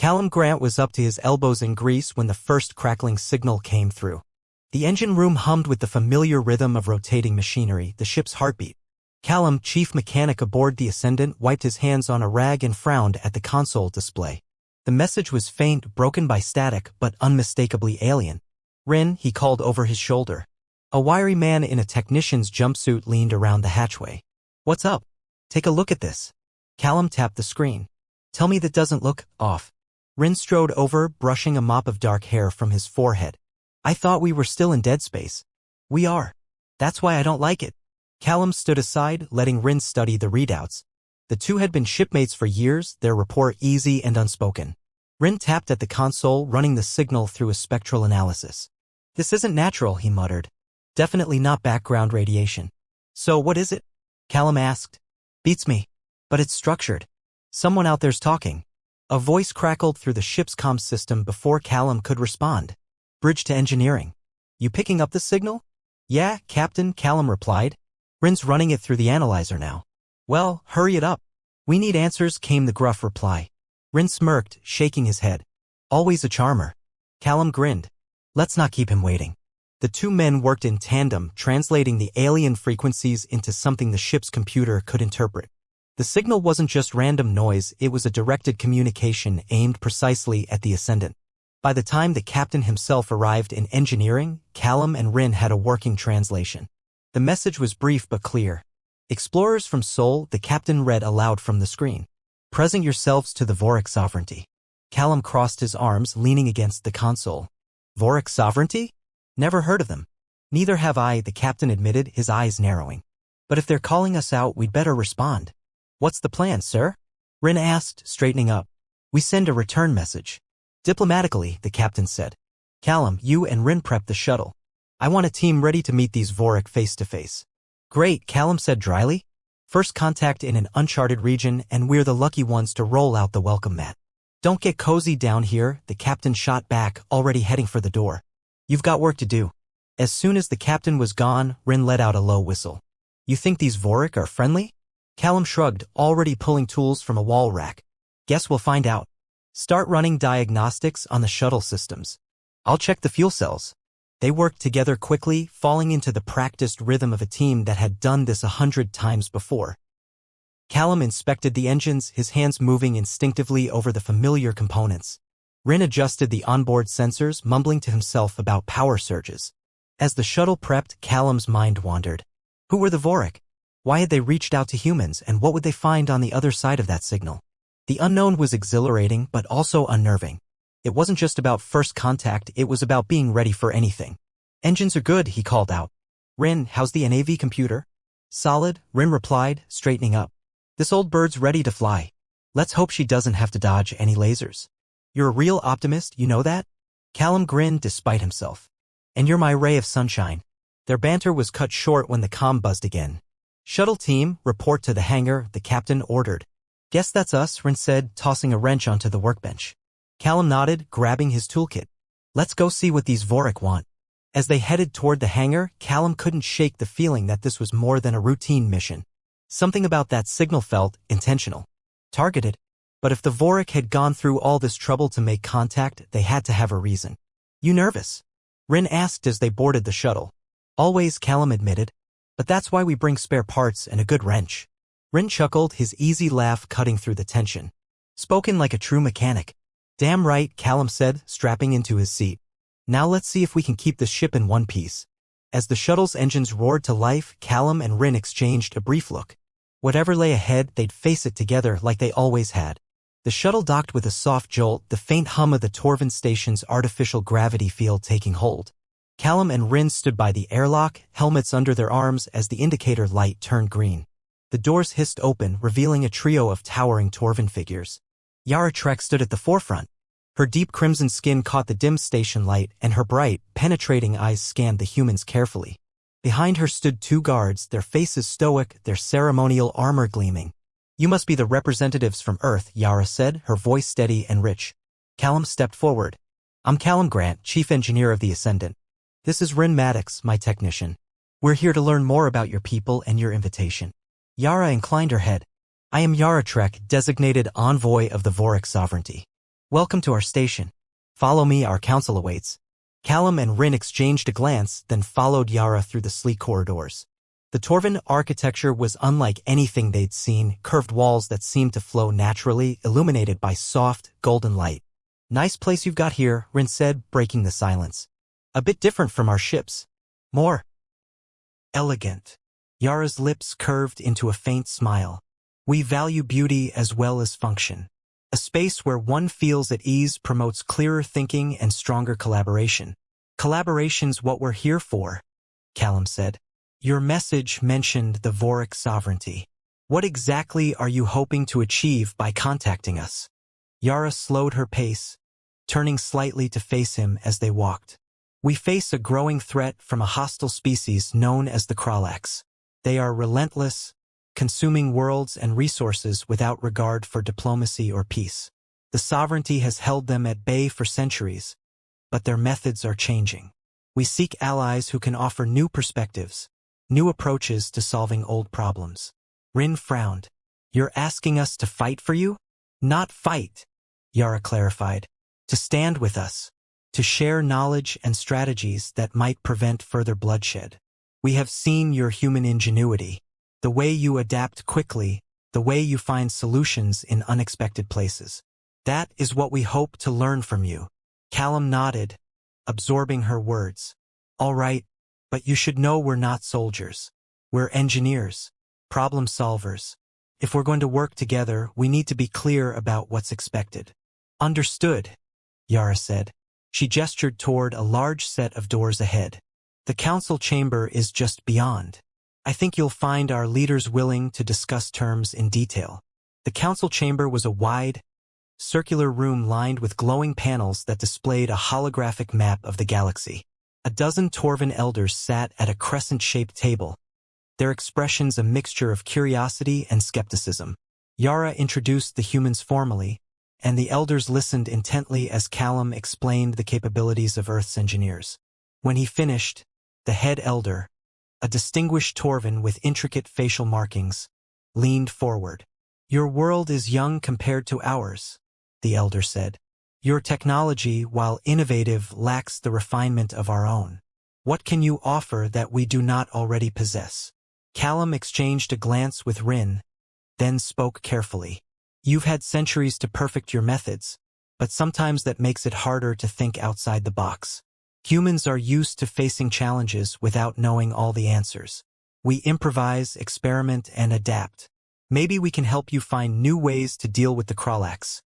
Callum Grant was up to his elbows in grease when the first crackling signal came through. The engine room hummed with the familiar rhythm of rotating machinery, the ship's heartbeat. Callum, chief mechanic aboard the Ascendant, wiped his hands on a rag and frowned at the console display. The message was faint, broken by static, but unmistakably alien. "Rin," he called over his shoulder. A wiry man in a technician's jumpsuit leaned around the hatchway. "What's up? Take a look at this." Callum tapped the screen. "Tell me that doesn't look off." Rin strode over, brushing a mop of dark hair from his forehead. "I thought we were still in dead space." "We are. That's why I don't like it." Callum stood aside, letting Rin study the readouts. The two had been shipmates for years, their rapport easy and unspoken. Rin tapped at the console, running the signal through a spectral analysis. "This isn't natural," he muttered. "Definitely not background radiation." "So what is it?" Callum asked. "Beats me. But it's structured. Someone out there's talking." A voice crackled through the ship's comm system before Callum could respond. "Bridge to engineering. You picking up the signal?" "Yeah, Captain," Callum replied. "Rin's running it through the analyzer now." "Well, hurry it up. We need answers," came the gruff reply. Rin smirked, shaking his head. "Always a charmer." Callum grinned. "Let's not keep him waiting." The two men worked in tandem, translating the alien frequencies into something the ship's computer could interpret. The signal wasn't just random noise, it was a directed communication aimed precisely at the Ascendant. By the time the captain himself arrived in engineering, Callum and Rin had a working translation. The message was brief but clear. "Explorers from Sol," the captain read aloud from the screen. "Present yourselves to the Vorik sovereignty." Callum crossed his arms, leaning against the console. "Vorik sovereignty? Never heard of them." "Neither have I," the captain admitted, his eyes narrowing. "But if they're calling us out, we'd better respond." "What's the plan, sir?" Rin asked, straightening up. "We send a return message." "Diplomatically," the captain said. "Callum, you and Rin prep the shuttle. I want a team ready to meet these Vorik face-to-face." "Great," Callum said dryly. "First contact in an uncharted region, and we're the lucky ones to roll out the welcome mat." "Don't get cozy down here," the captain shot back, already heading for the door. "You've got work to do." As soon as the captain was gone, Rin let out a low whistle. "You think these Vorik are friendly?" Callum shrugged, already pulling tools from a wall rack. "Guess we'll find out. Start running diagnostics on the shuttle systems. I'll check the fuel cells." They worked together quickly, falling into the practiced rhythm of a team that had done this 100 times before. Callum inspected the engines, his hands moving instinctively over the familiar components. Rin adjusted the onboard sensors, mumbling to himself about power surges. As the shuttle prepped, Callum's mind wandered. Who were the Vorik? Why had they reached out to humans, and what would they find on the other side of that signal? The unknown was exhilarating, but also unnerving. It wasn't just about first contact, it was about being ready for anything. "Engines are good," he called out. "Rin, how's the NAV computer?" "Solid," Rin replied, straightening up. "This old bird's ready to fly. Let's hope she doesn't have to dodge any lasers." "You're a real optimist, you know that?" Callum grinned despite himself. "And you're my ray of sunshine." Their banter was cut short when the comm buzzed again. "Shuttle team, report to the hangar," the captain ordered. "Guess that's us," Rin said, tossing a wrench onto the workbench. Callum nodded, grabbing his toolkit. "Let's go see what these Vorik want." As they headed toward the hangar, Callum couldn't shake the feeling that this was more than a routine mission. Something about that signal felt intentional. Targeted. But if the Vorik had gone through all this trouble to make contact, they had to have a reason. "You nervous?" Rin asked as they boarded the shuttle. "Always," Callum admitted. "But that's why we bring spare parts and a good wrench." Rin chuckled, his easy laugh cutting through the tension. "Spoken like a true mechanic." "Damn right," Callum said, strapping into his seat. "Now let's see if we can keep the ship in one piece." As the shuttle's engines roared to life, Callum and Rin exchanged a brief look. Whatever lay ahead, they'd face it together like they always had. The shuttle docked with a soft jolt, the faint hum of the Torvin station's artificial gravity field taking hold. Callum and Rin stood by the airlock, helmets under their arms as the indicator light turned green. The doors hissed open, revealing a trio of towering Torvin figures. Yara Trek stood at the forefront. Her deep crimson skin caught the dim station light, and her bright, penetrating eyes scanned the humans carefully. Behind her stood two guards, their faces stoic, their ceremonial armor gleaming. "You must be the representatives from Earth," Yara said, her voice steady and rich. Callum stepped forward. "I'm Callum Grant, chief engineer of the Ascendant. This is Rin Maddox, my technician. We're here to learn more about your people and your invitation." Yara inclined her head. "I am Yara Trek, designated envoy of the Vorik sovereignty. Welcome to our station. Follow me, our council awaits. Callum and Rin exchanged a glance, then followed Yara through the sleek corridors. The Torvan architecture was unlike anything they'd seen, curved walls that seemed to flow naturally, illuminated by soft, golden light. Nice place you've got here, Rin said, breaking the silence. A bit different from our ships. More elegant. Yara's lips curved into a faint smile. We value beauty as well as function. A space where one feels at ease promotes clearer thinking and stronger collaboration. Collaboration's what we're here for, Callum said. Your message mentioned the Vorok sovereignty. What exactly are you hoping to achieve by contacting us? Yara slowed her pace, turning slightly to face him as they walked. We face a growing threat from a hostile species known as the Kralax. They are relentless, consuming worlds and resources without regard for diplomacy or peace. The sovereignty has held them at bay for centuries, but their methods are changing. We seek allies who can offer new perspectives, new approaches to solving old problems. Rin frowned. You're asking us to fight for you? Not fight, Yara clarified. To stand with us, to share knowledge and strategies that might prevent further bloodshed. We have seen your human ingenuity, the way you adapt quickly, the way you find solutions in unexpected places. That is what we hope to learn from you. Callum nodded, absorbing her words. All right, but you should know we're not soldiers. We're engineers, problem solvers. If we're going to work together, we need to be clear about what's expected. Understood, Yara said. She gestured toward a large set of doors ahead. The council chamber is just beyond. I think you'll find our leaders willing to discuss terms in detail. The council chamber was a wide, circular room lined with glowing panels that displayed a holographic map of the galaxy. A dozen Torvan elders sat at a crescent-shaped table, their expressions a mixture of curiosity and skepticism. Yara introduced the humans formally, and the elders listened intently as Callum explained the capabilities of Earth's engineers. When he finished, the head elder, a distinguished Torvan with intricate facial markings, leaned forward. Your world is young compared to ours, the elder said. Your technology, while innovative, lacks the refinement of our own. What can you offer that we do not already possess? Callum exchanged a glance with Rin, then spoke carefully. You've had centuries to perfect your methods, but sometimes that makes it harder to think outside the box. Humans are used to facing challenges without knowing all the answers. We improvise, experiment, and adapt. Maybe we can help you find new ways to deal with the Kralax.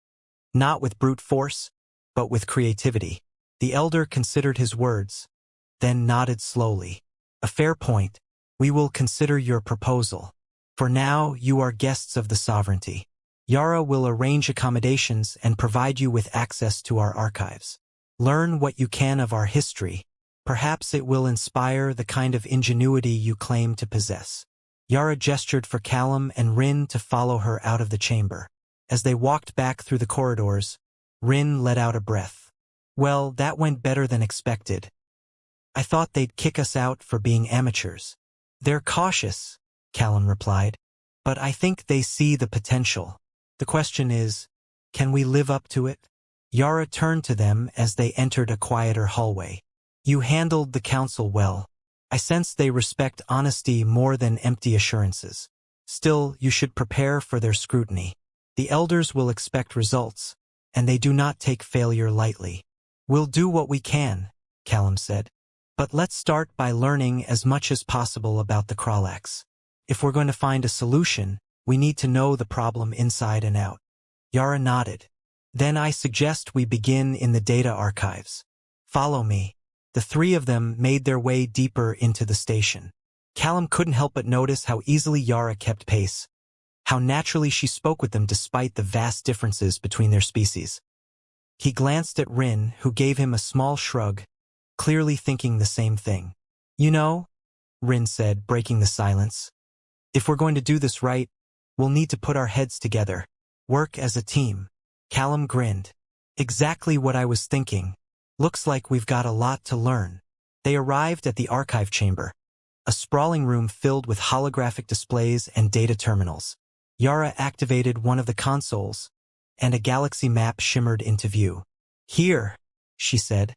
Not with brute force, but with creativity. The elder considered his words, then nodded slowly. A fair point. We will consider your proposal. For now, you are guests of the sovereignty. Yara will arrange accommodations and provide you with access to our archives. Learn what you can of our history. Perhaps it will inspire the kind of ingenuity you claim to possess. Yara gestured for Callum and Rin to follow her out of the chamber. As they walked back through the corridors, Rin let out a breath. Well, that went better than expected. I thought they'd kick us out for being amateurs. They're cautious, Callum replied, but I think they see the potential. The question is, can we live up to it? Yara turned to them as they entered a quieter hallway. You handled the council well. I sense they respect honesty more than empty assurances. Still, you should prepare for their scrutiny. The elders will expect results, and they do not take failure lightly. We'll do what we can, Callum said. But let's start by learning as much as possible about the Kralax. If we're going to find a solution, we need to know the problem inside and out. Yara nodded. Then I suggest we begin in the data archives. Follow me. The three of them made their way deeper into the station. Callum couldn't help but notice how easily Yara kept pace, how naturally she spoke with them despite the vast differences between their species. He glanced at Rin, who gave him a small shrug, clearly thinking the same thing. You know, Rin said, breaking the silence, if we're going to do this right, we'll need to put our heads together, work as a team. Callum grinned. Exactly what I was thinking. Looks like we've got a lot to learn. They arrived at the archive chamber, a sprawling room filled with holographic displays and data terminals. Yara activated one of the consoles, and a galaxy map shimmered into view. "Here," she said,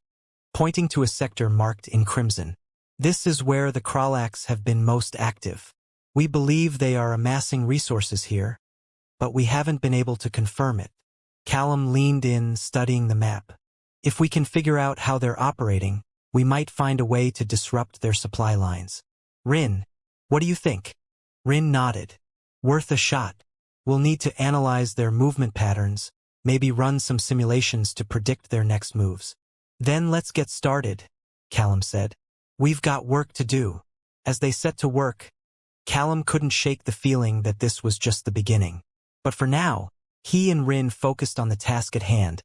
pointing to a sector marked in crimson. "This is where the Kralax have been most active. We believe they are amassing resources here, but we haven't been able to confirm it." Callum leaned in, studying the map. "If we can figure out how they're operating, we might find a way to disrupt their supply lines." "Rin, what do you think?" Rin nodded. "Worth a shot. We'll need to analyze their movement patterns, maybe run some simulations to predict their next moves." "Then let's get started," Callum said. "We've got work to do." As they set to work, Callum couldn't shake the feeling that this was just the beginning. But for now, he and Rin focused on the task at hand,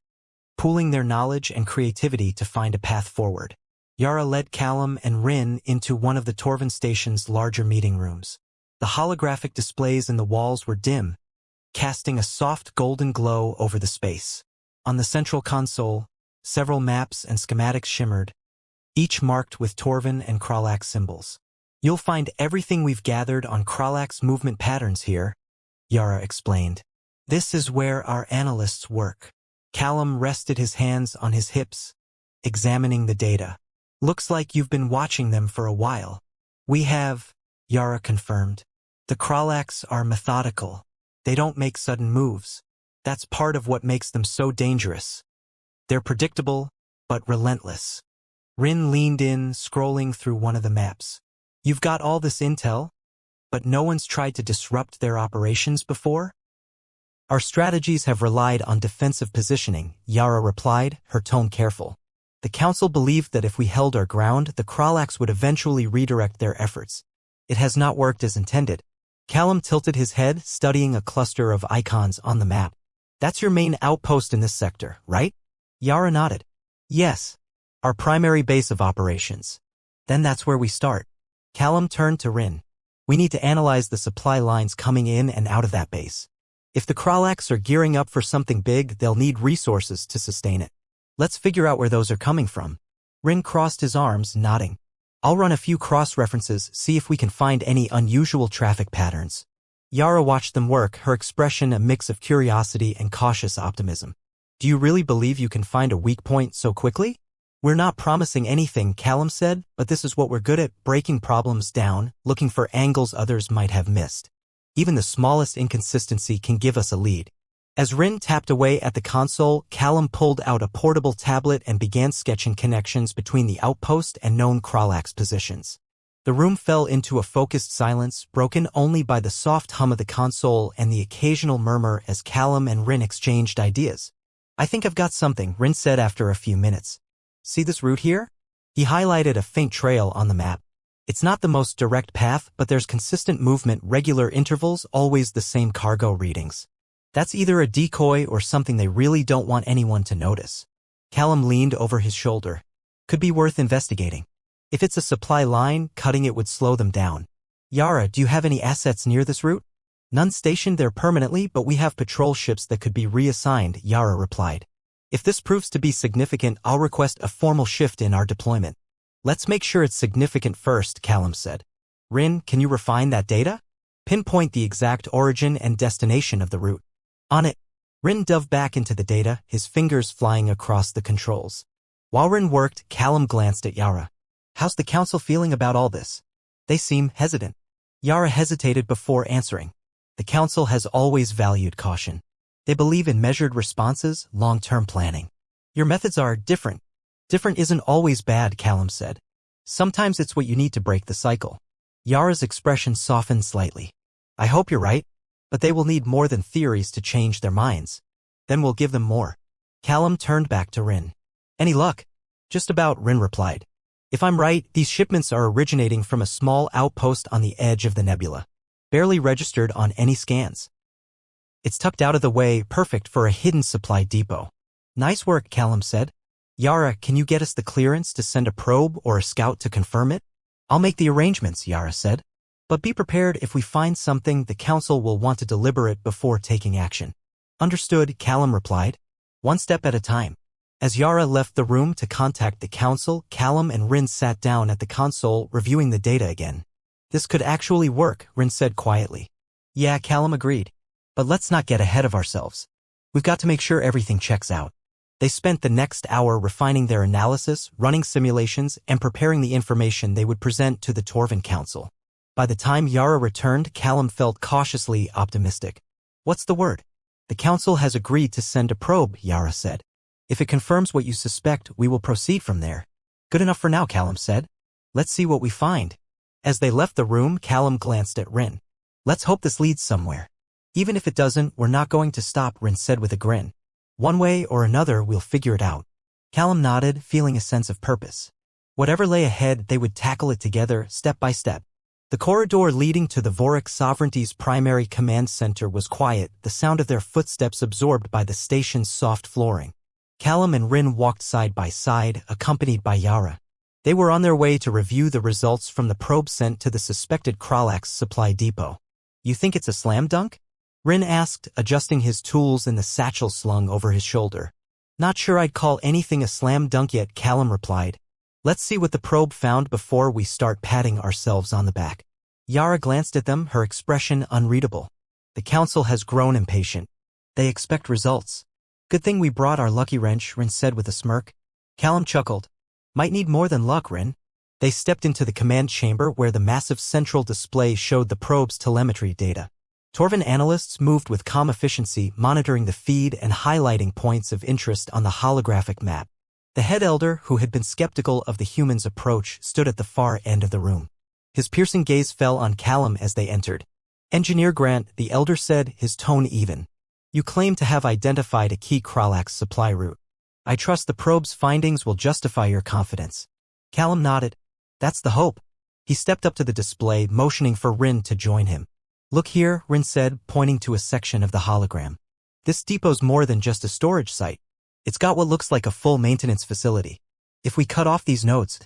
pooling their knowledge and creativity to find a path forward. Yara led Callum and Rin into one of the Torvin station's larger meeting rooms. The holographic displays in the walls were dim, casting a soft golden glow over the space. On the central console, several maps and schematics shimmered, each marked with Torvin and Kralax symbols. "You'll find everything we've gathered on Kralax movement patterns here," Yara explained. "This is where our analysts work." Callum rested his hands on his hips, examining the data. "Looks like you've been watching them for a while." "We have," Yara confirmed. "The Kralax are methodical. They don't make sudden moves. That's part of what makes them so dangerous. They're predictable, but relentless." Rin leaned in, scrolling through one of the maps. "You've got all this intel, but no one's tried to disrupt their operations before?" "Our strategies have relied on defensive positioning," Yara replied, her tone careful. "The Council believed that if we held our ground, the Kralax would eventually redirect their efforts. It has not worked as intended." Callum tilted his head, studying a cluster of icons on the map. "That's your main outpost in this sector, right?" Yara nodded. "Yes, our primary base of operations." "Then that's where we start." Callum turned to Rin. "We need to analyze the supply lines coming in and out of that base. If the Kralax are gearing up for something big, they'll need resources to sustain it. Let's figure out where those are coming from." Rin crossed his arms, nodding. "I'll run a few cross-references, see if we can find any unusual traffic patterns." Yara watched them work, her expression a mix of curiosity and cautious optimism. "Do you really believe you can find a weak point so quickly?" "We're not promising anything," Callum said, "but this is what we're good at, breaking problems down, looking for angles others might have missed. Even the smallest inconsistency can give us a lead." As Rin tapped away at the console, Callum pulled out a portable tablet and began sketching connections between the outpost and known Kralax positions. The room fell into a focused silence, broken only by the soft hum of the console and the occasional murmur as Callum and Rin exchanged ideas. "I think I've got something," Rin said after a few minutes. "See this route here?" He highlighted a faint trail on the map. "It's not the most direct path, but there's consistent movement, regular intervals, always the same cargo readings. That's either a decoy or something they really don't want anyone to notice." Callum leaned over his shoulder. "Could be worth investigating. If it's a supply line, cutting it would slow them down." "Yara, do you have any assets near this route?" "None stationed there permanently, but we have patrol ships that could be reassigned," Yara replied. "If this proves to be significant, I'll request a formal shift in our deployment." "Let's make sure it's significant first," Callum said. "Rin, can you refine that data? Pinpoint the exact origin and destination of the route." "On it." Rin dove back into the data, his fingers flying across the controls. While Rin worked, Callum glanced at Yara. "How's the Council feeling about all this?" "They seem hesitant." Yara hesitated before answering. "The Council has always valued caution. They believe in measured responses, long-term planning. Your methods are different." "Different isn't always bad," Callum said. "Sometimes it's what you need to break the cycle." Yara's expression softened slightly. "I hope you're right. But they will need more than theories to change their minds. Then we'll give them more." Callum turned back to Rin. "Any luck?" "Just about," Rin replied. "If I'm right, these shipments are originating from a small outpost on the edge of the nebula. Barely registered on any scans. It's tucked out of the way, perfect for a hidden supply depot." "Nice work," Callum said. "Yara, can you get us the clearance to send a probe or a scout to confirm it?" "I'll make the arrangements," Yara said. "But be prepared, if we find something, the Council will want to deliberate before taking action." "Understood," Callum replied. "One step at a time." As Yara left the room to contact the Council, Callum and Rin sat down at the console, reviewing the data again. "This could actually work," Rin said quietly. "Yeah," Callum agreed. "But let's not get ahead of ourselves. We've got to make sure everything checks out. They spent the next hour refining their analysis, running simulations, and preparing the information they would present to the Torvin Council. By the time Yara returned, Callum felt cautiously optimistic. What's the word? The council has agreed to send a probe, Yara said. If it confirms what you suspect, we will proceed from there. Good enough for now, Callum said. Let's see what we find. As they left the room, Callum glanced at Rin. Let's hope this leads somewhere. Even if it doesn't, we're not going to stop, Rin said with a grin. One way or another, we'll figure it out. Callum nodded, feeling a sense of purpose. Whatever lay ahead, they would tackle it together, step by step. The corridor leading to the Vorik Sovereignty's primary command center was quiet, the sound of their footsteps absorbed by the station's soft flooring. Callum and Rin walked side by side, accompanied by Yara. They were on their way to review the results from the probe sent to the suspected Kralax supply depot. You think it's a slam dunk? Rin asked, adjusting his tools in the satchel slung over his shoulder. Not sure I'd call anything a slam dunk yet, Callum replied. Let's see what the probe found before we start patting ourselves on the back. Yara glanced at them, her expression unreadable. The council has grown impatient. They expect results. Good thing we brought our lucky wrench, Rin said with a smirk. Callum chuckled. Might need more than luck, Rin. They stepped into the command chamber where the massive central display showed the probe's telemetry data. Torvin analysts moved with calm efficiency, monitoring the feed and highlighting points of interest on the holographic map. The head elder, who had been skeptical of the humans' approach, stood at the far end of the room. His piercing gaze fell on Callum as they entered. Engineer Grant, the elder said, his tone even. You claim to have identified a key Kralax supply route. I trust the probe's findings will justify your confidence. Callum nodded. That's the hope. He stepped up to the display, motioning for Rin to join him. Look here, Rin said, pointing to a section of the hologram. This depot's more than just a storage site. It's got what looks like a full maintenance facility. If we cut off these nodes,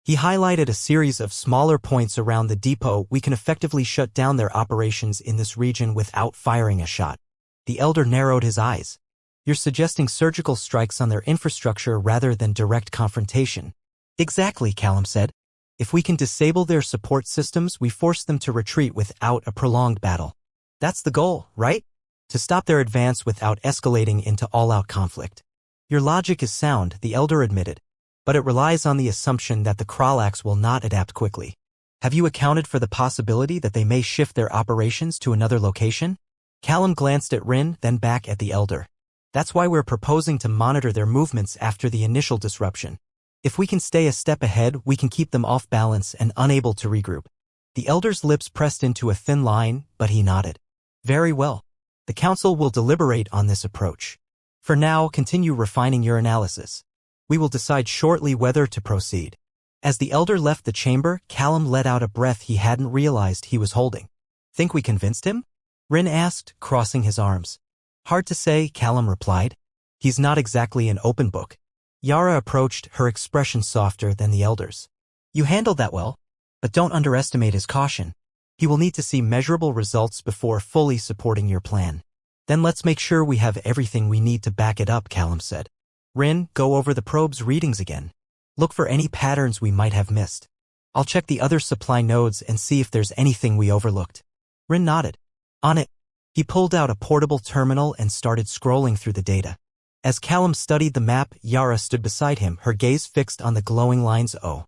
he highlighted a series of smaller points around the depot, we can effectively shut down their operations in this region without firing a shot. The elder narrowed his eyes. You're suggesting surgical strikes on their infrastructure rather than direct confrontation. Exactly, Callum said. If we can disable their support systems, we force them to retreat without a prolonged battle. That's the goal, right? To stop their advance without escalating into all-out conflict. Your logic is sound, the elder admitted, but it relies on the assumption that the Kralax will not adapt quickly. Have you accounted for the possibility that they may shift their operations to another location? Callum glanced at Rin, then back at the elder. That's why we're proposing to monitor their movements after the initial disruption. If we can stay a step ahead, we can keep them off balance and unable to regroup. The elder's lips pressed into a thin line, but he nodded. Very well. The council will deliberate on this approach. For now, continue refining your analysis. We will decide shortly whether to proceed. As the elder left the chamber, Callum let out a breath he hadn't realized he was holding. Think we convinced him? Rin asked, crossing his arms. Hard to say, Callum replied. He's not exactly an open book. Yara approached, her expression softer than the elder's. You handled that well, but don't underestimate his caution. He will need to see measurable results before fully supporting your plan. Then let's make sure we have everything we need to back it up, Callum said. Rin, go over the probe's readings again. Look for any patterns we might have missed. I'll check the other supply nodes and see if there's anything we overlooked. Rin nodded. On it. He pulled out a portable terminal and started scrolling through the data. As Callum studied the map, Yara stood beside him, her gaze fixed on the glowing lines. Oh.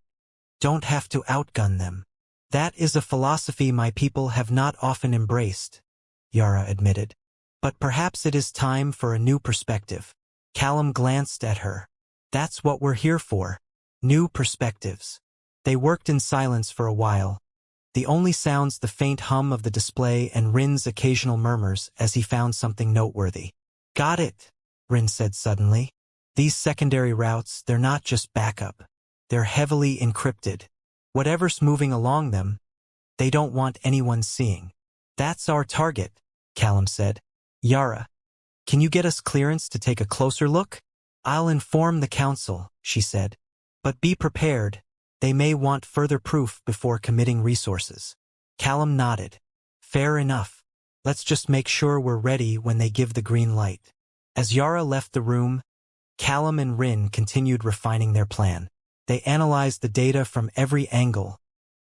Don't have to outgun them. That is a philosophy my people have not often embraced, Yara admitted. But perhaps it is time for a new perspective. Callum glanced at her. That's what we're here for. New perspectives. They worked in silence for a while. The only sounds the faint hum of the display and Rin's occasional murmurs as he found something noteworthy. Got it, Rin said suddenly. These secondary routes, they're not just backup. They're heavily encrypted. Whatever's moving along them, they don't want anyone seeing. That's our target, Callum said. Yara, can you get us clearance to take a closer look? I'll inform the council, she said. But be prepared. They may want further proof before committing resources. Callum nodded. Fair enough. Let's just make sure we're ready when they give the green light. As Yara left the room, Callum and Rin continued refining their plan. They analyzed the data from every angle,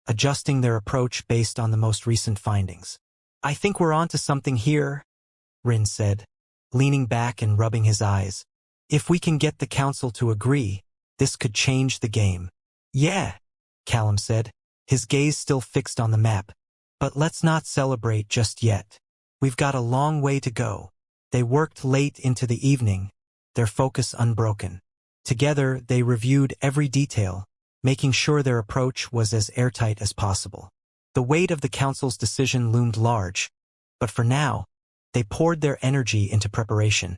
adjusting their approach based on the most recent findings. I think we're onto something here, Rin said. leaning back and rubbing his eyes. If we can get the council to agree, this could change the game. Yeah, Callum said, his gaze still fixed on the map. But let's not celebrate just yet. We've got a long way to go. They worked late into the evening, their focus unbroken. Together, they reviewed every detail, making sure their approach was as airtight as possible. The weight of the council's decision loomed large, but for now, they poured their energy into preparation,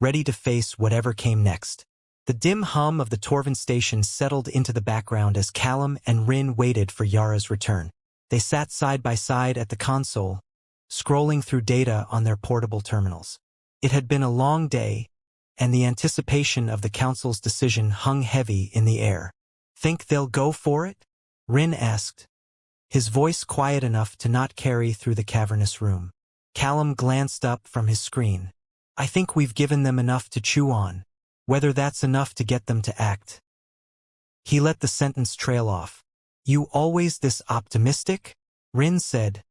ready to face whatever came next. The dim hum of the Torvin station settled into the background as Callum and Rin waited for Yara's return. They sat side by side at the console, scrolling through data on their portable terminals. It had been a long day, and the anticipation of the council's decision hung heavy in the air. Think they'll go for it? Rin asked, his voice quiet enough to not carry through the cavernous room. Callum glanced up from his screen. I think we've given them enough to chew on. Whether that's enough to get them to act. He let the sentence trail off. You always this optimistic? Rin said,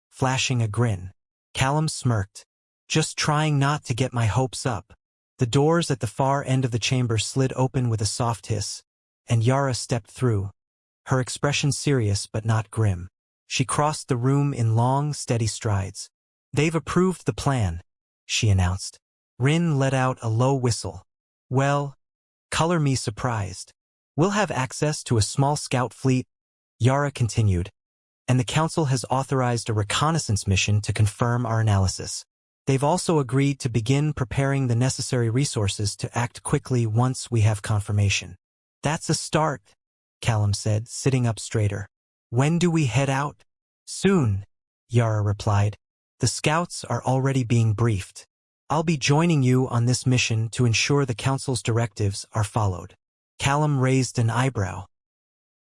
flashing a grin. Callum smirked. Just trying not to get my hopes up. The doors at the far end of the chamber slid open with a soft hiss, and Yara stepped through, her expression serious but not grim. She crossed the room in long, steady strides. They've approved the plan, she announced. Rin let out a low whistle. Well, color me surprised. We'll have access to a small scout fleet, Yara continued, and the council has authorized a reconnaissance mission to confirm our analysis. They've also agreed to begin preparing the necessary resources to act quickly once we have confirmation. That's a start, Callum said, sitting up straighter. When do we head out? Soon, Yara replied. The scouts are already being briefed. I'll be joining you on this mission to ensure the council's directives are followed. Callum raised an eyebrow.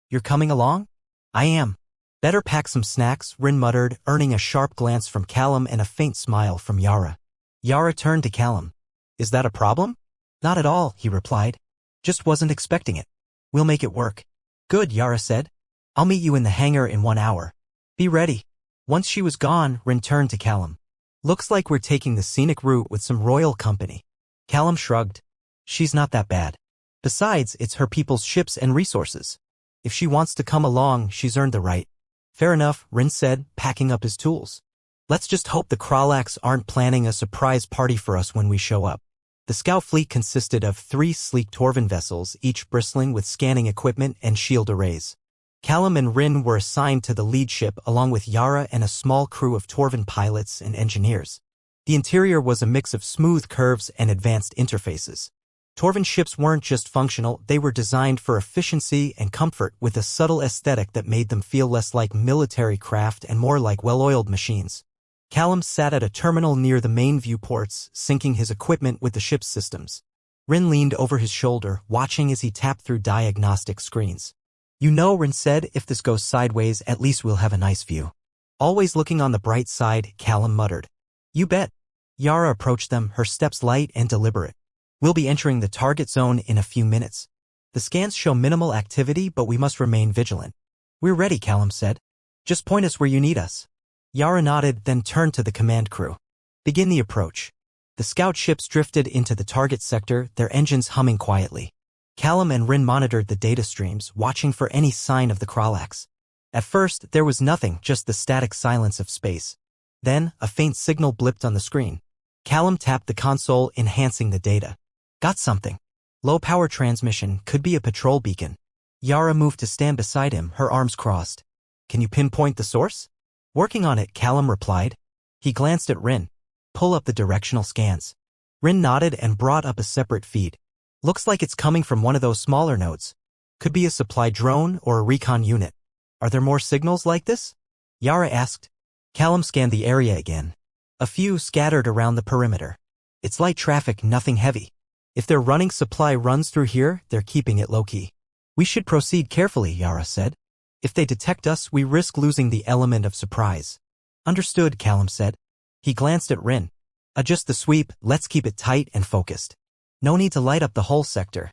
You're coming along? I am. Better pack some snacks, Rin muttered, earning a sharp glance from Callum and a faint smile from Yara. Yara turned to Callum. Is that a problem? Not at all, he replied. Just wasn't expecting it. We'll make it work. Good, Yara said. I'll meet you in the hangar in 1 hour. Be ready. Once she was gone, Rin turned to Callum. Looks like we're taking the scenic route with some royal company. Callum shrugged. She's not that bad. Besides, it's her people's ships and resources. If she wants to come along, she's earned the right. Fair enough, Rin said, packing up his tools. Let's just hope the Kralax aren't planning a surprise party for us when we show up. The scout fleet consisted of 3 sleek Torvin vessels, each bristling with scanning equipment and shield arrays. Callum and Rin were assigned to the lead ship along with Yara and a small crew of Torvin pilots and engineers. The interior was a mix of smooth curves and advanced interfaces. Torvin ships weren't just functional, they were designed for efficiency and comfort with a subtle aesthetic that made them feel less like military craft and more like well-oiled machines. Callum sat at a terminal near the main viewports, syncing his equipment with the ship's systems. Rin leaned over his shoulder, watching as he tapped through diagnostic screens. You know, Rin said, if this goes sideways, at least we'll have a nice view. Always looking on the bright side, Callum muttered. You bet. Yara approached them, her steps light and deliberate. We'll be entering the target zone in a few minutes. The scans show minimal activity, but we must remain vigilant. We're ready, Callum said. Just point us where you need us. Yara nodded, then turned to the command crew. Begin the approach. The scout ships drifted into the target sector, their engines humming quietly. Callum and Rin monitored the data streams, watching for any sign of the Kralax. At first, there was nothing, just the static silence of space. Then, a faint signal blipped on the screen. Callum tapped the console, enhancing the data. Got something. Low power transmission, could be a patrol beacon. Yara moved to stand beside him, her arms crossed. Can you pinpoint the source? Working on it, Callum replied. He glanced at Rin. Pull up the directional scans. Rin nodded and brought up a separate feed. Looks like it's coming from one of those smaller nodes. Could be a supply drone or a recon unit. Are there more signals like this? Yara asked. Callum scanned the area again. A few scattered around the perimeter. It's light traffic, nothing heavy. If they're running supply runs through here, they're keeping it low-key. We should proceed carefully, Yara said. If they detect us, we risk losing the element of surprise. Understood, Callum said. He glanced at Rin. Adjust the sweep, let's keep it tight and focused. No need to light up the whole sector.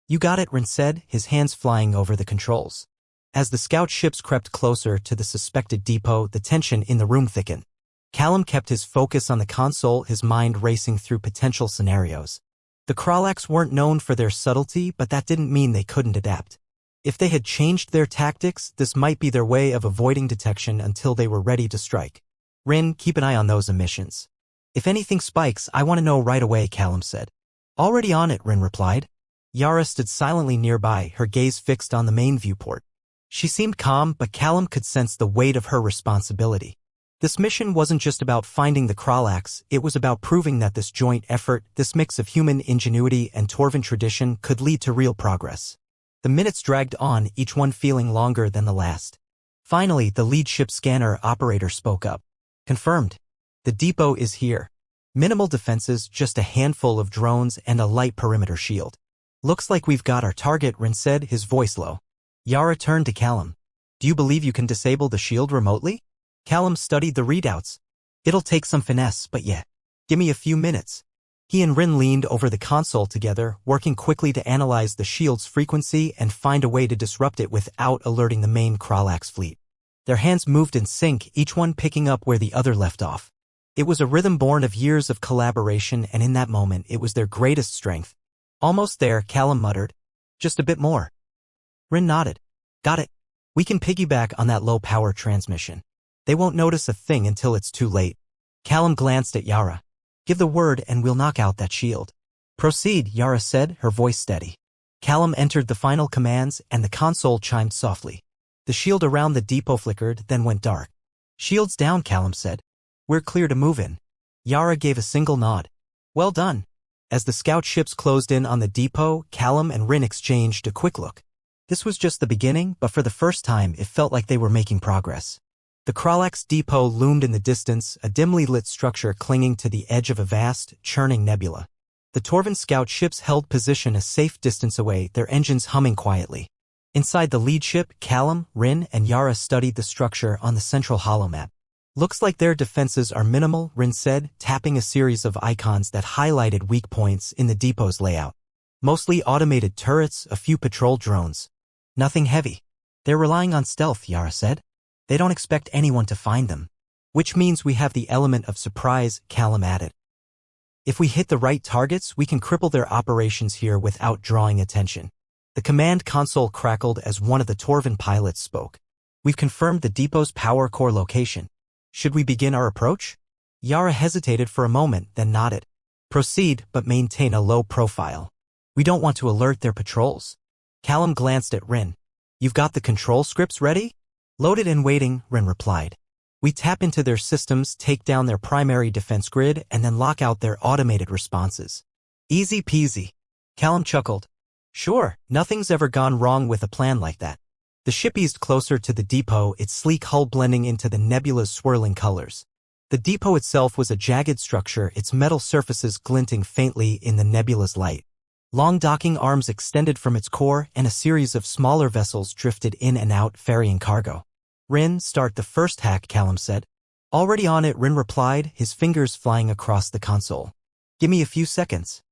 You got it, Rin said, his hands flying over the controls. As the scout ships crept closer to the suspected depot, the tension in the room thickened. Callum kept his focus on the console, his mind racing through potential scenarios. The Kralax weren't known for their subtlety, but that didn't mean they couldn't adapt. If they had changed their tactics, this might be their way of avoiding detection until they were ready to strike. Rin, keep an eye on those emissions. If anything spikes, I want to know right away, Callum said. Already on it, Rin replied. Yara stood silently nearby, her gaze fixed on the main viewport. She seemed calm, but Callum could sense the weight of her responsibility. This mission wasn't just about finding the Kralax, it was about proving that this joint effort, this mix of human ingenuity and Torvan tradition, could lead to real progress. The minutes dragged on, each one feeling longer than the last. Finally, the lead ship scanner operator spoke up. Confirmed. The depot is here. Minimal defenses, just a handful of drones and a light perimeter shield. Looks like we've got our target, Rin said, his voice low. Yara turned to Callum. Do you believe you can disable the shield remotely? Callum studied the readouts. It'll take some finesse, but yeah. Give me a few minutes. He and Rin leaned over the console together, working quickly to analyze the shield's frequency and find a way to disrupt it without alerting the main Kralax fleet. Their hands moved in sync, each one picking up where the other left off. It was a rhythm born of years of collaboration, and in that moment it was their greatest strength. Almost there, Callum muttered. Just a bit more. Rin nodded. Got it. We can piggyback on that low-power transmission. They won't notice a thing until it's too late. Callum glanced at Yara. Give the word and we'll knock out that shield. Proceed, Yara said, her voice steady. Callum entered the final commands and the console chimed softly. The shield around the depot flickered, then went dark. Shields down, Callum said. We're clear to move in. Yara gave a single nod. Well done. As the scout ships closed in on the depot, Callum and Rin exchanged a quick look. This was just the beginning, but for the first time it felt like they were making progress. The Kralax depot loomed in the distance, a dimly lit structure clinging to the edge of a vast, churning nebula. The Torvan scout ships held position a safe distance away, their engines humming quietly. Inside the lead ship, Callum, Rin, and Yara studied the structure on the central holomap. Looks like their defenses are minimal, Rin said, tapping a series of icons that highlighted weak points in the depot's layout. Mostly automated turrets, a few patrol drones. Nothing heavy. They're relying on stealth, Yara said. They don't expect anyone to find them. Which means we have the element of surprise, Callum added. If we hit the right targets, we can cripple their operations here without drawing attention. The command console crackled as one of the Torvan pilots spoke. We've confirmed the depot's power core location. Should we begin our approach? Yara hesitated for a moment, then nodded. Proceed, but maintain a low profile. We don't want to alert their patrols. Callum glanced at Rin. You've got the control scripts ready? Loaded and waiting, Rin replied. We tap into their systems, take down their primary defense grid, and then lock out their automated responses. Easy peasy. Callum chuckled. Sure, nothing's ever gone wrong with a plan like that. The ship eased closer to the depot, its sleek hull blending into the nebula's swirling colors. The depot itself was a jagged structure, its metal surfaces glinting faintly in the nebula's light. Long docking arms extended from its core, and a series of smaller vessels drifted in and out, ferrying cargo. Rin, start the first hack, Callum said. Already on it, Rin replied, his fingers flying across the console. Give me a few seconds.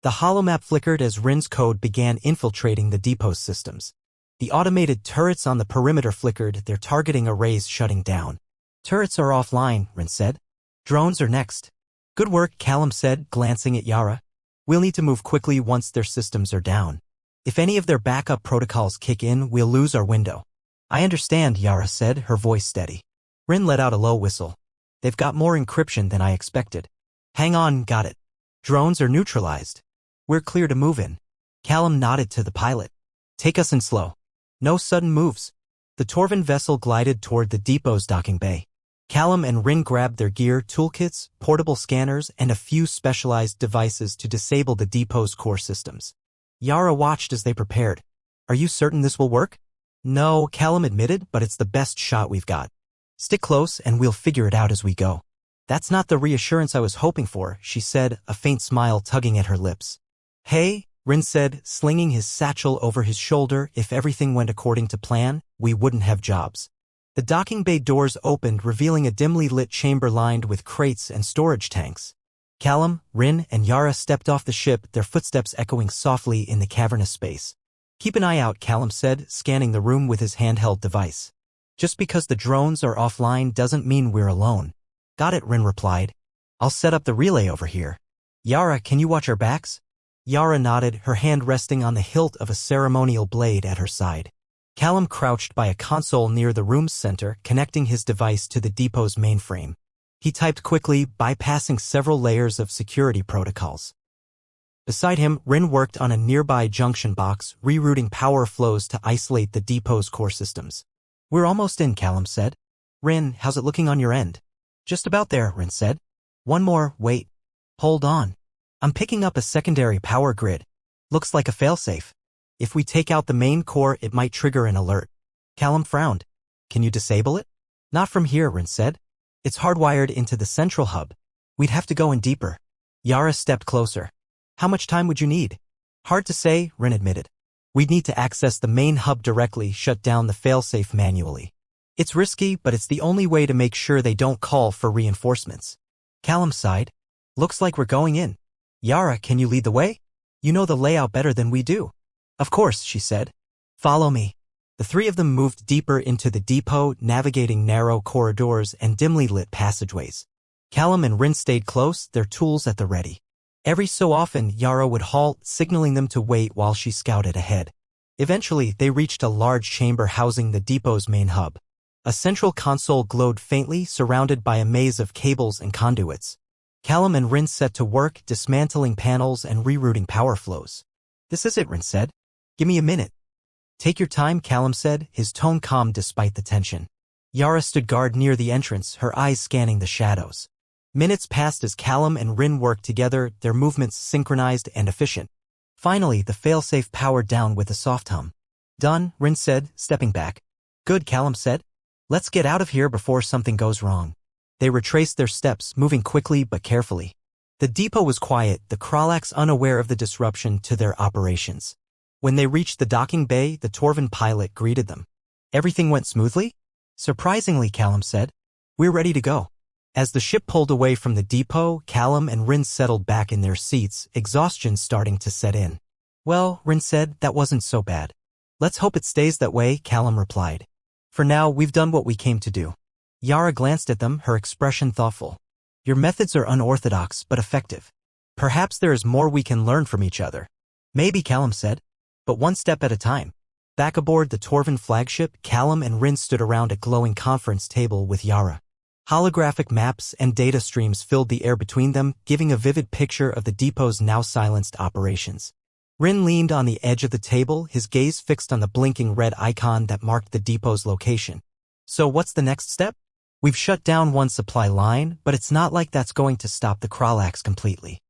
The holomap flickered as Rin's code began infiltrating the depot's systems. The automated turrets on the perimeter flickered, their targeting arrays shutting down. Turrets are offline, Rin said. Drones are next. Good work, Callum said, glancing at Yara. We'll need to move quickly once their systems are down. If any of their backup protocols kick in, we'll lose our window. I understand, Yara said, her voice steady. Rin let out a low whistle. They've got more encryption than I expected. Hang on, got it. Drones are neutralized. We're clear to move in. Callum nodded to the pilot. Take us in slow. No sudden moves. The Torvan vessel glided toward the depot's docking bay. Callum and Rin grabbed their gear, toolkits, portable scanners, and a few specialized devices to disable the depot's core systems. Yara watched as they prepared. Are you certain this will work? No, Callum admitted, but it's the best shot we've got. Stick close and we'll figure it out as we go. That's not the reassurance I was hoping for, she said, a faint smile tugging at her lips. Hey, Rin said, slinging his satchel over his shoulder, if everything went according to plan, we wouldn't have jobs. The docking bay doors opened, revealing a dimly lit chamber lined with crates and storage tanks. Callum, Rin, and Yara stepped off the ship, their footsteps echoing softly in the cavernous space. Keep an eye out, Callum said, scanning the room with his handheld device. Just because the drones are offline doesn't mean we're alone. Got it, Rin replied. I'll set up the relay over here. Yara, can you watch our backs? Yara nodded, her hand resting on the hilt of a ceremonial blade at her side. Callum crouched by a console near the room's center, connecting his device to the depot's mainframe. He typed quickly, bypassing several layers of security protocols. Beside him, Rin worked on a nearby junction box, rerouting power flows to isolate the depot's core systems. We're almost in, Callum said. Rin, how's it looking on your end? Just about there, Rin said. One more, wait. Hold on. I'm picking up a secondary power grid. Looks like a failsafe. If we take out the main core, it might trigger an alert. Callum frowned. Can you disable it? Not from here, Rin said. It's hardwired into the central hub. We'd have to go in deeper. Yara stepped closer. How much time would you need? Hard to say, Rin admitted. We'd need to access the main hub directly, shut down the failsafe manually. It's risky, but it's the only way to make sure they don't call for reinforcements. Callum sighed. Looks like we're going in. Yara, can you lead the way? You know the layout better than we do. Of course, she said. Follow me. The three of them moved deeper into the depot, navigating narrow corridors and dimly lit passageways. Callum and Rin stayed close, their tools at the ready. Every so often, Yara would halt, signaling them to wait while she scouted ahead. Eventually, they reached a large chamber housing the depot's main hub. A central console glowed faintly, surrounded by a maze of cables and conduits. Callum and Rin set to work, dismantling panels and rerouting power flows. This is it, Rin said. Give me a minute. Take your time, Callum said, his tone calm despite the tension. Yara stood guard near the entrance, her eyes scanning the shadows. Minutes passed as Callum and Rin worked together, their movements synchronized and efficient. Finally, the failsafe powered down with a soft hum. Done, Rin said, stepping back. Good, Callum said. Let's get out of here before something goes wrong. They retraced their steps, moving quickly but carefully. The depot was quiet, the Kralax unaware of the disruption to their operations. When they reached the docking bay, the Torvin pilot greeted them. Everything went smoothly? Surprisingly, Callum said. We're ready to go. As the ship pulled away from the depot, Callum and Rin settled back in their seats, exhaustion starting to set in. Well, Rin said, that wasn't so bad. Let's hope it stays that way, Callum replied. For now, we've done what we came to do. Yara glanced at them, her expression thoughtful. Your methods are unorthodox, but effective. Perhaps there is more we can learn from each other. Maybe, Callum said. But one step at a time. Back aboard the Torvin flagship, Callum and Rin stood around a glowing conference table with Yara. Holographic maps and data streams filled the air between them, giving a vivid picture of the depot's now silenced operations. Rin leaned on the edge of the table, his gaze fixed on the blinking red icon that marked the depot's location. So what's the next step? We've shut down one supply line, but it's not like that's going to stop the Kralax completely.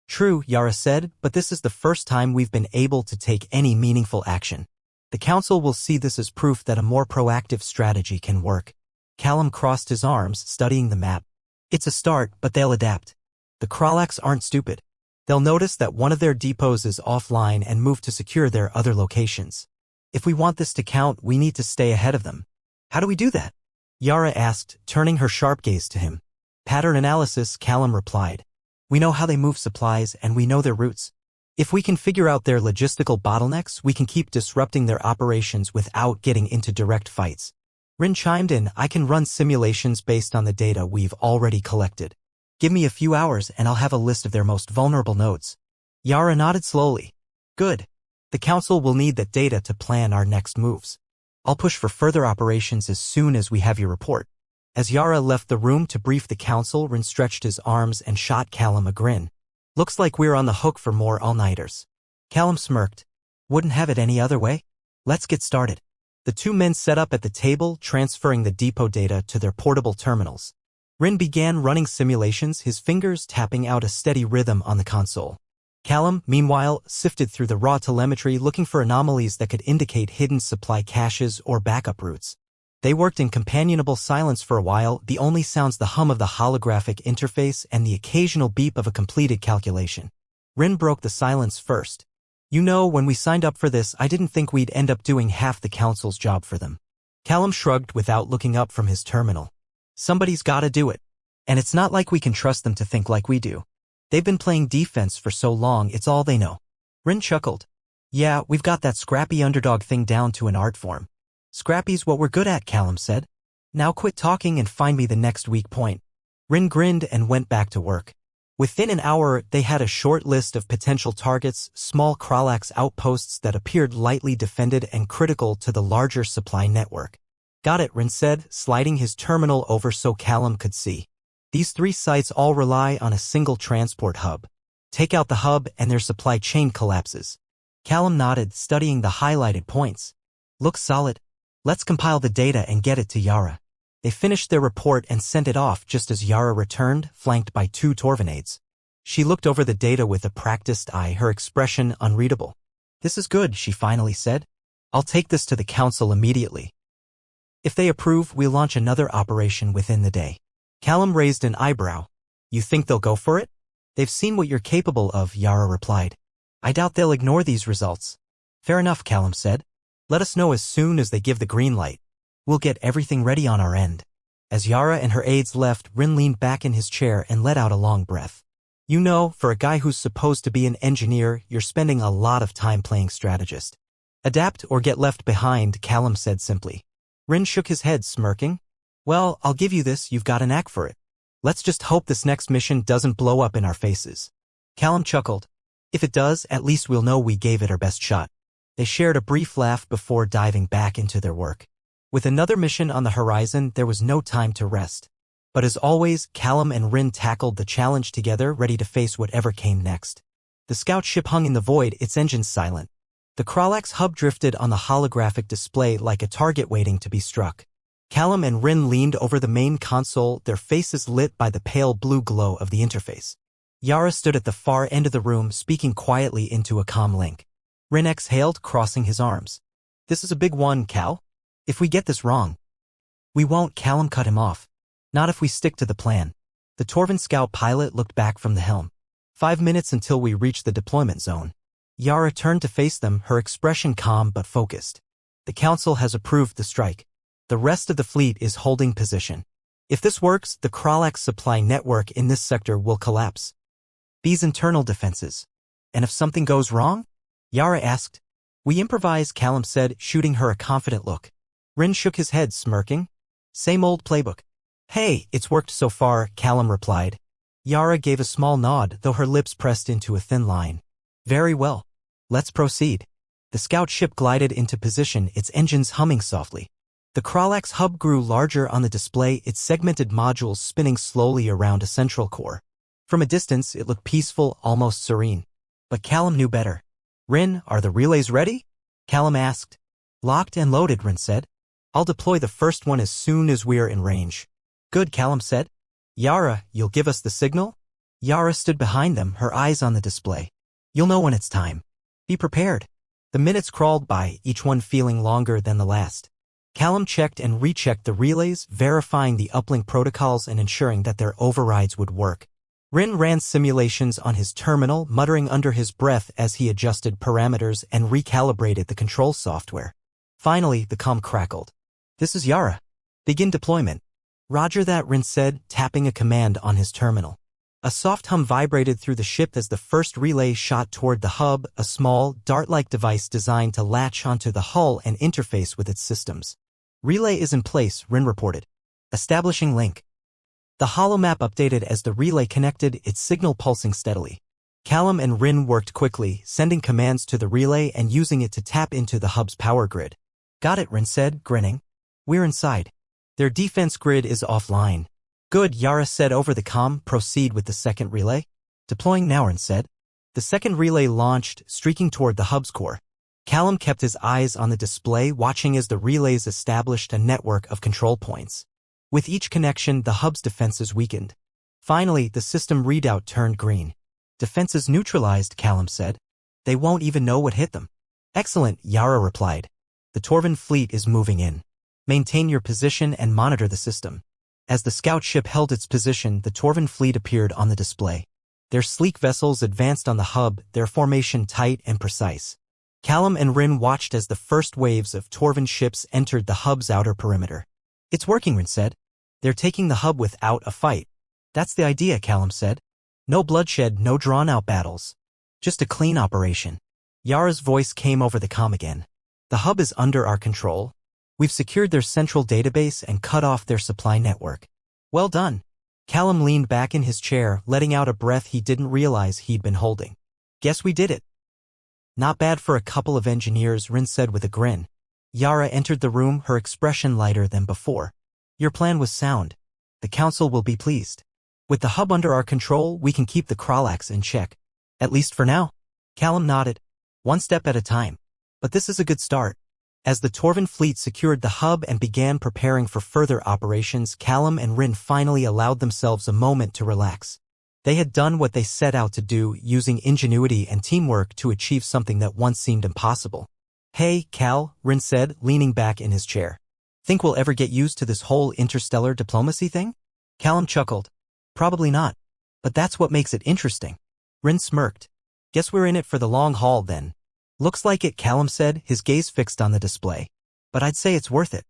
True, Yara said, but this is the first time we've been able to take any meaningful action. The Council will see this as proof that a more proactive strategy can work. Callum crossed his arms, studying the map. It's a start, but they'll adapt. The Kralax aren't stupid. They'll notice that one of their depots is offline and move to secure their other locations. If we want this to count, we need to stay ahead of them. How do we do that? Yara asked, turning her sharp gaze to him. Pattern analysis, Callum replied. We know how they move supplies and we know their routes. If we can figure out their logistical bottlenecks, we can keep disrupting their operations without getting into direct fights. Rin chimed in, I can run simulations based on the data we've already collected. Give me a few hours and I'll have a list of their most vulnerable nodes. Yara nodded slowly. Good. The Council will need that data to plan our next moves. I'll push for further operations as soon as we have your report. As Yara left the room to brief the Council, Rin stretched his arms and shot Callum a grin. Looks like we're on the hook for more all-nighters. Callum smirked. Wouldn't have it any other way? Let's get started. The two men set up at the table, transferring the depot data to their portable terminals. Rin began running simulations, his fingers tapping out a steady rhythm on the console. Callum, meanwhile, sifted through the raw telemetry looking for anomalies that could indicate hidden supply caches or backup routes. They worked in companionable silence for a while, the only sounds the hum of the holographic interface and the occasional beep of a completed calculation. Rin broke the silence first. You know, when we signed up for this, I didn't think we'd end up doing half the Council's job for them. Callum shrugged without looking up from his terminal. Somebody's gotta do it. And it's not like we can trust them to think like we do. They've been playing defense for so long, it's all they know. Rin chuckled. Yeah, we've got that scrappy underdog thing down to an art form. Scrappy's what we're good at, Callum said. Now quit talking and find me the next weak point. Rin grinned and went back to work. Within an hour, they had a short list of potential targets, small Kralax outposts that appeared lightly defended and critical to the larger supply network. Got it, Rin said, sliding his terminal over so Callum could see. These 3 sites all rely on a single transport hub. Take out the hub and their supply chain collapses. Callum nodded, studying the highlighted points. Looks solid. Let's compile the data and get it to Yara. They finished their report and sent it off just as Yara returned, flanked by 2 Torvanades. She looked over the data with a practiced eye, her expression unreadable. This is good, she finally said. I'll take this to the council immediately. If they approve, we'll launch another operation within the day. Callum raised an eyebrow. You think they'll go for it? They've seen what you're capable of, Yara replied. I doubt they'll ignore these results. Fair enough, Callum said. Let us know as soon as they give the green light. We'll get everything ready on our end. As Yara and her aides left, Rin leaned back in his chair and let out a long breath. You know, for a guy who's supposed to be an engineer, you're spending a lot of time playing strategist. Adapt or get left behind, Callum said simply. Rin shook his head, smirking. Well, I'll give you this, you've got a knack for it. Let's just hope this next mission doesn't blow up in our faces. Callum chuckled. If it does, at least we'll know we gave it our best shot. They shared a brief laugh before diving back into their work. With another mission on the horizon, there was no time to rest. But as always, Callum and Rin tackled the challenge together, ready to face whatever came next. The scout ship hung in the void, its engines silent. The Kralax hub drifted on the holographic display like a target waiting to be struck. Callum and Rin leaned over the main console, their faces lit by the pale blue glow of the interface. Yara stood at the far end of the room, speaking quietly into a comm link. Rin exhaled, crossing his arms. This is a big one, Cal. If we get this wrong. We won't, Callum cut him off. Not if we stick to the plan. The Torvan scout pilot looked back from the helm. 5 minutes until we reach the deployment zone. Yara turned to face them, her expression calm but focused. The council has approved the strike. The rest of the fleet is holding position. If this works, the Kralax supply network in this sector will collapse. These internal defenses. And if something goes wrong? Yara asked. We improvise, Callum said, shooting her a confident look. Rin shook his head, smirking. Same old playbook. Hey, it's worked so far, Callum replied. Yara gave a small nod, though her lips pressed into a thin line. Very well. Let's proceed. The scout ship glided into position, its engines humming softly. The Kralax hub grew larger on the display, its segmented modules spinning slowly around a central core. From a distance, it looked peaceful, almost serene. But Callum knew better. Rin, are the relays ready? Callum asked. Locked and loaded, Rin said. I'll deploy the first one as soon as we're in range. Good, Callum said. Yara, you'll give us the signal? Yara stood behind them, her eyes on the display. You'll know when it's time. Be prepared. The minutes crawled by, each one feeling longer than the last. Callum checked and rechecked the relays, verifying the uplink protocols and ensuring that their overrides would work. Rin ran simulations on his terminal, muttering under his breath as he adjusted parameters and recalibrated the control software. Finally, the comm crackled. This is Yara. Begin deployment. Roger that, Rin said, tapping a command on his terminal. A soft hum vibrated through the ship as the first relay shot toward the hub, a small, dart-like device designed to latch onto the hull and interface with its systems. Relay is in place, Rin reported. Establishing link. The holomap updated as the relay connected, its signal pulsing steadily. Callum and Rin worked quickly, sending commands to the relay and using it to tap into the hub's power grid. Got it, Rin said, grinning. We're inside. Their defense grid is offline. Good, Yara said over the comm. Proceed with the second relay. Deploying now, Rin said. The second relay launched, streaking toward the hub's core. Callum kept his eyes on the display, watching as the relays established a network of control points. With each connection, the hub's defenses weakened. Finally, the system readout turned green. Defenses neutralized, Callum said. They won't even know what hit them. Excellent, Yara replied. The Torvan fleet is moving in. Maintain your position and monitor the system. As the scout ship held its position, the Torvan fleet appeared on the display. Their sleek vessels advanced on the hub, their formation tight and precise. Callum and Rin watched as the first waves of Torvan ships entered the hub's outer perimeter. It's working, Rin said. They're taking the hub without a fight. That's the idea, Callum said. No bloodshed, no drawn-out battles. Just a clean operation. Yara's voice came over the comm again. The hub is under our control. We've secured their central database and cut off their supply network. Well done. Callum leaned back in his chair, letting out a breath he didn't realize he'd been holding. Guess we did it. Not bad for a couple of engineers, Rin said with a grin. Yara entered the room, her expression lighter than before. Your plan was sound. The council will be pleased. With the hub under our control, we can keep the Kralax in check. At least for now. Callum nodded. One step at a time. But this is a good start. As the Torvin fleet secured the hub and began preparing for further operations, Callum and Rin finally allowed themselves a moment to relax. They had done what they set out to do, using ingenuity and teamwork to achieve something that once seemed impossible. Hey, Cal, Rin said, leaning back in his chair. Think we'll ever get used to this whole interstellar diplomacy thing? Callum chuckled. Probably not. But that's what makes it interesting. Rin smirked. Guess we're in it for the long haul then. Looks like it, Callum said, his gaze fixed on the display. But I'd say it's worth it.